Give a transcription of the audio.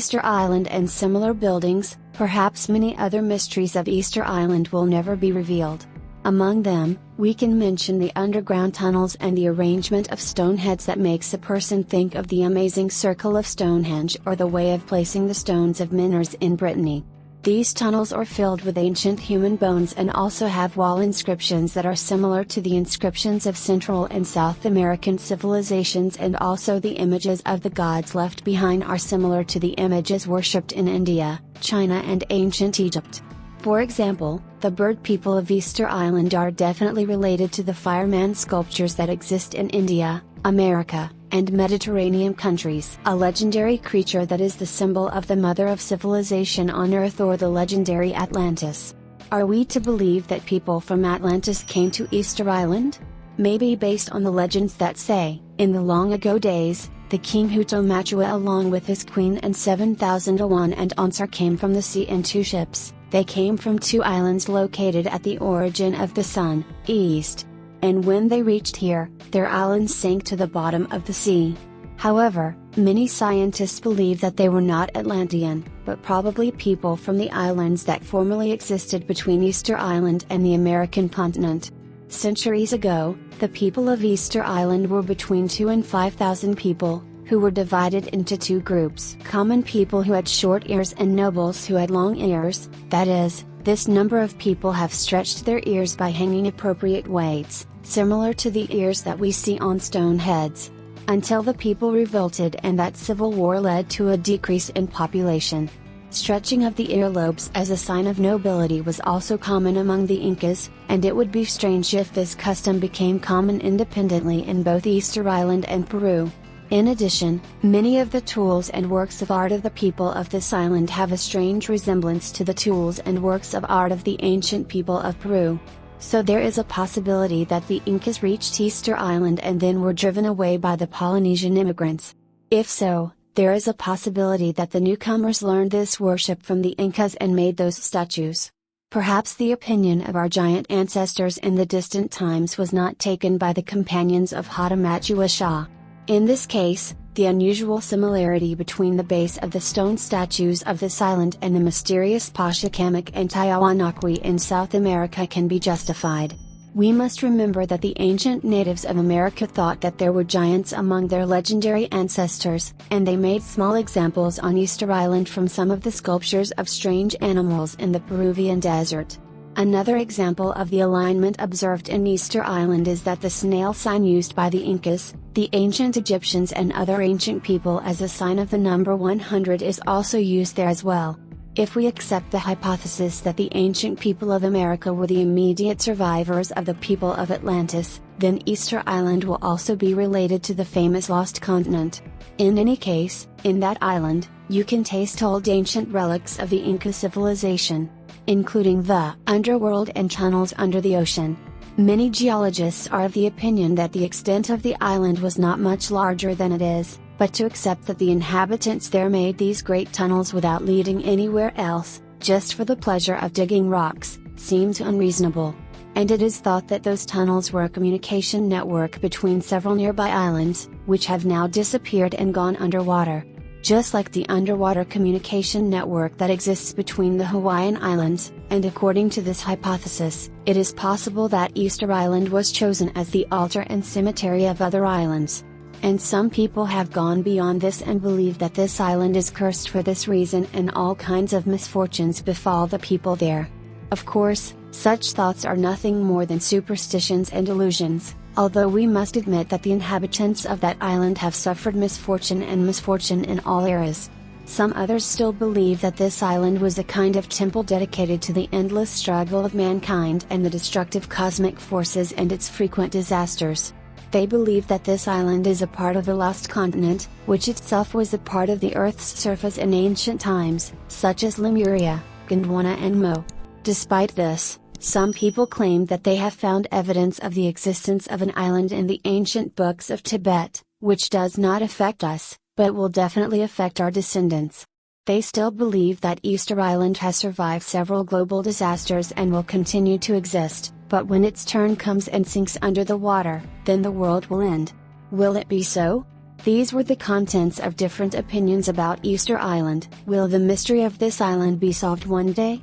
Easter Island and similar buildings, perhaps many other mysteries of Easter Island will never be revealed. Among them, we can mention the underground tunnels and the arrangement of stone heads that makes a person think of the amazing circle of Stonehenge or the way of placing the stones of Menors in Brittany. These tunnels are filled with ancient human bones and also have wall inscriptions that are similar to the inscriptions of Central and South American civilizations, and also the images of the gods left behind are similar to the images worshipped in India, China and ancient Egypt. For example, the bird people of Easter Island are definitely related to the fireman sculptures that exist in India, America, and Mediterranean countries. A legendary creature that is the symbol of the mother of civilization on Earth, or the legendary Atlantis. Are we to believe that people from Atlantis came to Easter Island? Maybe based on the legends that say, in the long ago days, the king Hutomachua along with his queen and 7,000 Awan and Ansar came from the sea in 2 ships. They came from 2 islands located at the origin of the sun, east. And when they reached here, their islands sank to the bottom of the sea. However, many scientists believe that they were not Atlantean, but probably people from the islands that formerly existed between Easter Island and the American continent. Centuries ago, the people of Easter Island were between 2 and 5,000 people, who were divided into 2 groups: common people who had short ears and nobles who had long ears. That is, this number of people have stretched their ears by hanging appropriate weights, similar to the ears that we see on stone heads, until the people revolted and that civil war led to a decrease in population. Stretching of the earlobes as a sign of nobility was also common among the Incas, and it would be strange if this custom became common independently in both Easter Island and Peru. In addition, many of the tools and works of art of the people of this island have a strange resemblance to the tools and works of art of the ancient people of Peru. So there is a possibility that the Incas reached Easter Island and then were driven away by the Polynesian immigrants. If so, there is a possibility that the newcomers learned this worship from the Incas and made those statues. Perhaps the opinion of our giant ancestors in the distant times was not taken by the companions of Hutomachua Shah. In this case, the unusual similarity between the base of the stone statues of this island and the mysterious Pachacamac and Tiahuanaque in South America can be justified. We must remember that the ancient natives of America thought that there were giants among their legendary ancestors, and they made small examples on Easter Island from some of the sculptures of strange animals in the Peruvian desert. Another example of the alignment observed in Easter Island is that the snail sign used by the Incas, the ancient Egyptians and other ancient people as a sign of the number 100 is also used there as well. If we accept the hypothesis that the ancient people of America were the immediate survivors of the people of Atlantis, then Easter Island will also be related to the famous lost continent. In any case, in that island, you can taste old ancient relics of the Inca civilization, including the underworld and tunnels under the ocean. Many geologists are of the opinion that the extent of the island was not much larger than it is, but to accept that the inhabitants there made these great tunnels without leading anywhere else, just for the pleasure of digging rocks, seems unreasonable. And it is thought that those tunnels were a communication network between several nearby islands, which have now disappeared and gone underwater. Just like the underwater communication network that exists between the Hawaiian Islands, and according to this hypothesis, it is possible that Easter Island was chosen as the altar and cemetery of other islands. And some people have gone beyond this and believe that this island is cursed for this reason and all kinds of misfortunes befall the people there. Of course, such thoughts are nothing more than superstitions and illusions, although we must admit that the inhabitants of that island have suffered misfortune in all eras. Some others still believe that this island was a kind of temple dedicated to the endless struggle of mankind and the destructive cosmic forces and its frequent disasters. They believe that this island is a part of the lost continent, which itself was a part of the Earth's surface in ancient times, such as Lemuria, Gondwana and Mo. Despite this, some people claim that they have found evidence of the existence of an island in the ancient books of Tibet, which does not affect us, but will definitely affect our descendants. They still believe that Easter Island has survived several global disasters and will continue to exist, but when its turn comes and sinks under the water, then the world will end. Will it be so? These were the contents of different opinions about Easter Island. Will the mystery of this island be solved one day?